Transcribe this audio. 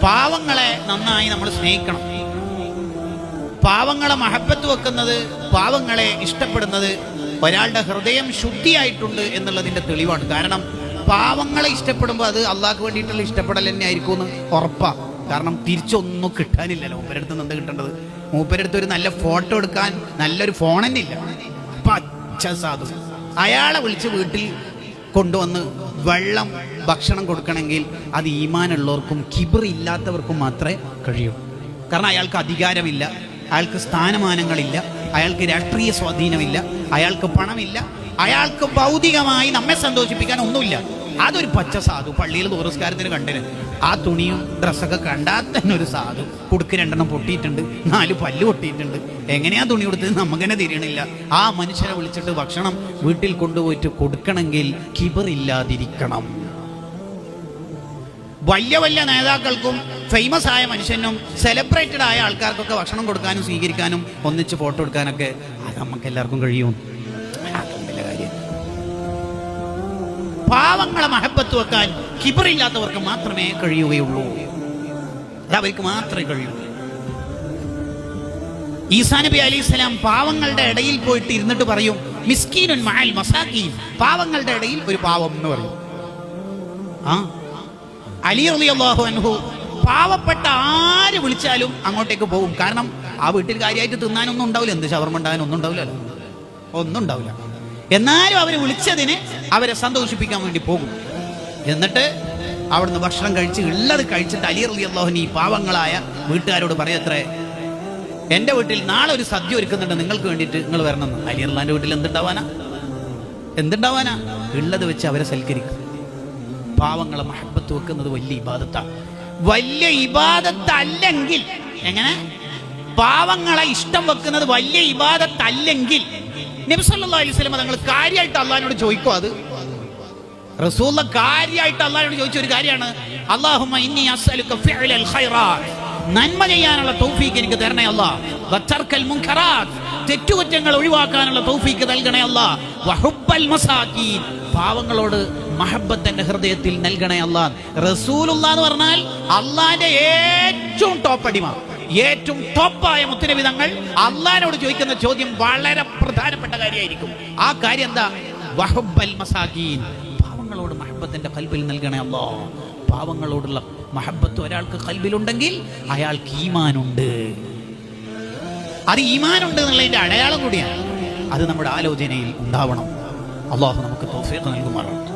പാവങ്ങളെ നന്നായി നമ്മൾ സ്നേഹിക്കണം. പാവങ്ങളെ മഹബത്ത് വെക്കുന്നത്, പാവങ്ങളെ ഇഷ്ടപ്പെടുന്നത് ഒരാളുടെ ഹൃദയം ശുദ്ധിയായിട്ടുണ്ട് എന്നുള്ളതിന്റെ തെളിവാണ്. കാരണം പാവങ്ങളെ ഇഷ്ടപ്പെടുമ്പോൾ അത് അള്ളാഹ്ക്ക് വേണ്ടിയിട്ടുള്ള ഇഷ്ടപ്പെടൽ തന്നെ ആയിരിക്കും എന്ന് ഉറപ്പാ. കാരണം തിരിച്ചൊന്നും കിട്ടാനില്ലല്ലോ. മൂപ്പരടുത്ത് നിന്ന് കിട്ടേണ്ടത്, മൂപ്പരടുത്ത് ഒരു നല്ല ഫോട്ടോ എടുക്കാൻ നല്ലൊരു ഫോൺ തന്നെ ഇല്ല. പച്ച സാധു അയാളെ വിളിച്ച് വീട്ടിൽ കൊണ്ടുവന്ന് വെള്ളം ഭക്ഷണം കൊടുക്കണമെങ്കിൽ അത് ഈമാനുള്ളവർക്കും കിബർ ഇല്ലാത്തവർക്കും മാത്രമേ കഴിയൂ. കാരണം അയാൾക്ക് അധികാരമില്ല, അയാൾക്ക് സ്ഥാനമാനങ്ങളില്ല, അയാൾക്ക് രാഷ്ട്രീയ സ്വാധീനമില്ല, അയാൾക്ക് പണമില്ല, അയാൾക്ക് ഭൗതികമായി നമ്മെ സന്തോഷിപ്പിക്കാൻ ഒന്നുമില്ല. അതൊരു പച്ച സാധു പള്ളിയിൽ നമസ്കാരത്തിന് കണ്ടിന് ആ തുണിയും ഡ്രസ്സൊക്കെ കണ്ടാൽ തന്നെ ഒരു സാധു. കുടുക്ക് 2 പൊട്ടിയിട്ടുണ്ട്, 4 പല്ല് പൊട്ടിയിട്ടുണ്ട്. എങ്ങനെയാ തുണി കൊടുത്തത് നമുക്കെന്നെ തിരിയണില്ല. ആ മനുഷ്യനെ വിളിച്ചിട്ട് ഭക്ഷണം വീട്ടിൽ കൊണ്ടുപോയിട്ട് കൊടുക്കണമെങ്കിൽ കിബറില്ലാതിരിക്കണം. വലിയ വലിയ നേതാക്കൾക്കും ഫേമസ് ആയ മനുഷ്യനും സെലിബ്രേറ്റഡ് ആയ ആൾക്കാർക്കൊക്കെ ഭക്ഷണം കൊടുക്കാനും സ്വീകരിക്കാനും ഒന്നിച്ച് ഫോട്ടോ എടുക്കാനൊക്കെ അത് നമുക്ക് എല്ലാവർക്കും കഴിയും. പാവങ്ങളെ മഹബത്ത് വെക്കാൻ കിബറില്ലാത്തവർക്ക് മാത്രമേ കഴിയുകയുള്ളൂ. അത് അവർക്ക് മാത്രമേ കഴിയൂ. ഈസാ നബി അലൈഹിസ്സലാം പാവങ്ങളുടെ ഇടയിൽ പോയിട്ട് ഇരുന്നിട്ട് പറയും, മിസ്കീനുൻ മഅൽ മസാകീൻ, പാവങ്ങളുടെ ഇടയിൽ ഒരു പാവം എന്ന് പറയും. അലി റളിയല്ലാഹു അൻഹു പാവപ്പെട്ട ആര് വിളിച്ചാലും അങ്ങോട്ടേക്ക് പോകും. കാരണം ആ വീട്ടിൽ കാര്യമായിട്ട് തിന്നാനൊന്നും ഉണ്ടാവില്ല, എന്ത് ഷവർമ ഉണ്ടാകാനൊന്നും ഉണ്ടാവില്ലല്ലോ, ഒന്നും ഉണ്ടാവില്ല. എന്നാലും അവരെ വിളിച്ചതിന് അവരെ സന്തോഷിപ്പിക്കാൻ വേണ്ടി പോകും. എന്നിട്ട് അവിടുന്ന് ഭക്ഷണം കഴിച്ച് ഉള്ളത് കഴിച്ചിട്ട് അലി റളിയല്ലാഹു അൻഹു ഈ പാവങ്ങളായ വീട്ടുകാരോട് പറയത്രേ, എൻ്റെ വീട്ടിൽ നാളെ ഒരു സദ്യ ഒരുക്കുന്നുണ്ട്, നിങ്ങൾക്ക് വേണ്ടിയിട്ട് നിങ്ങൾ വരണമെന്ന്. അലി റളിയല്ലാഹുവിൻ്റെ വീട്ടിൽ എന്തുണ്ടാവാനാ ഉള്ളത് വെച്ച് അവരെ സൽക്കരിക്കും. പാവങ്ങളെ മഹബത്ത് വെക്കുന്നത് വലിയ ഇബാദത്താണ്. വലിയ ഇബാദത്തല്ലെങ്കിൽ എങ്ങനെ പാവങ്ങളെ ഇഷ്ടം വെക്കുന്നത് വലിയ ഇബാദത്തല്ലെങ്കിൽ നബി സല്ലല്ലാഹു അലൈഹി വസല്ലം തങ്ങൾ കാര്യമായിട്ട് അള്ളാഹിനോട് ചോദിക്കും. അത് റസൂലുള്ള കാര്യമായിട്ട് അള്ളാഹിനോട് ചോദിച്ച ഒരു കാര്യമാണ്, അല്ലാഹുമ്മ ഇന്നി അസ്അലുക ഫിഅലൽ ഖൈറാത്ത്, നന്മ ചെയ്യാനുള്ള തൗഫീഖ് എനിക്ക് തരണേ അല്ലാഹ്, വതർക്കൽ മുൻകറാത്ത്, തെറ്റുകുറ്റങ്ങൾ ഒഴിവാക്കാനുള്ള തൗഫീഖ് നൽകണേ അല്ലാഹ്, വഹുബ്ബൽ മസാകീൻ, പാവങ്ങളോട് മഹബത്ത് എന്റെ ഹൃദയത്തിൽ നൽകണേ അല്ലാഹ്. റസൂലുള്ള എന്ന് പറഞ്ഞാൽ അള്ളാഹിന്റെ ഏറ്റവും ടോപ്പ് അടിമ, ഏറ്റവും ടോപ്പായ മുത്തുനബി തങ്ങൾ അള്ളാഹിനോട് ചോദിക്കുന്ന ചോദ്യം വളരെ പ്രധാനപ്പെട്ട കാര്യമായിരിക്കും. ആ കാര്യം എന്താ? വഹുബ്ബൽ മസാകീൻ, പാവങ്ങളോട് മഹബത്തിന്റെ ഖൽബിൽ നൽകണേ അല്ലാഹ്. പാവങ്ങളോടുള്ള മഹബത്ത് ഒരാൾക്ക് ഖൽബിലുണ്ടെങ്കിൽ അയാൾക്ക് ഈമാനുണ്ട്. അത് ഈമാനുണ്ട് എന്നുള്ളതിന്റെ അടയാളം കൂടിയാണ്. അത് നമ്മുടെ ആലോചനയിൽ ഉണ്ടാവണം. അല്ലാഹു നമുക്ക് തൗഫീഖ് നൽകുമാറാകട്ടെ.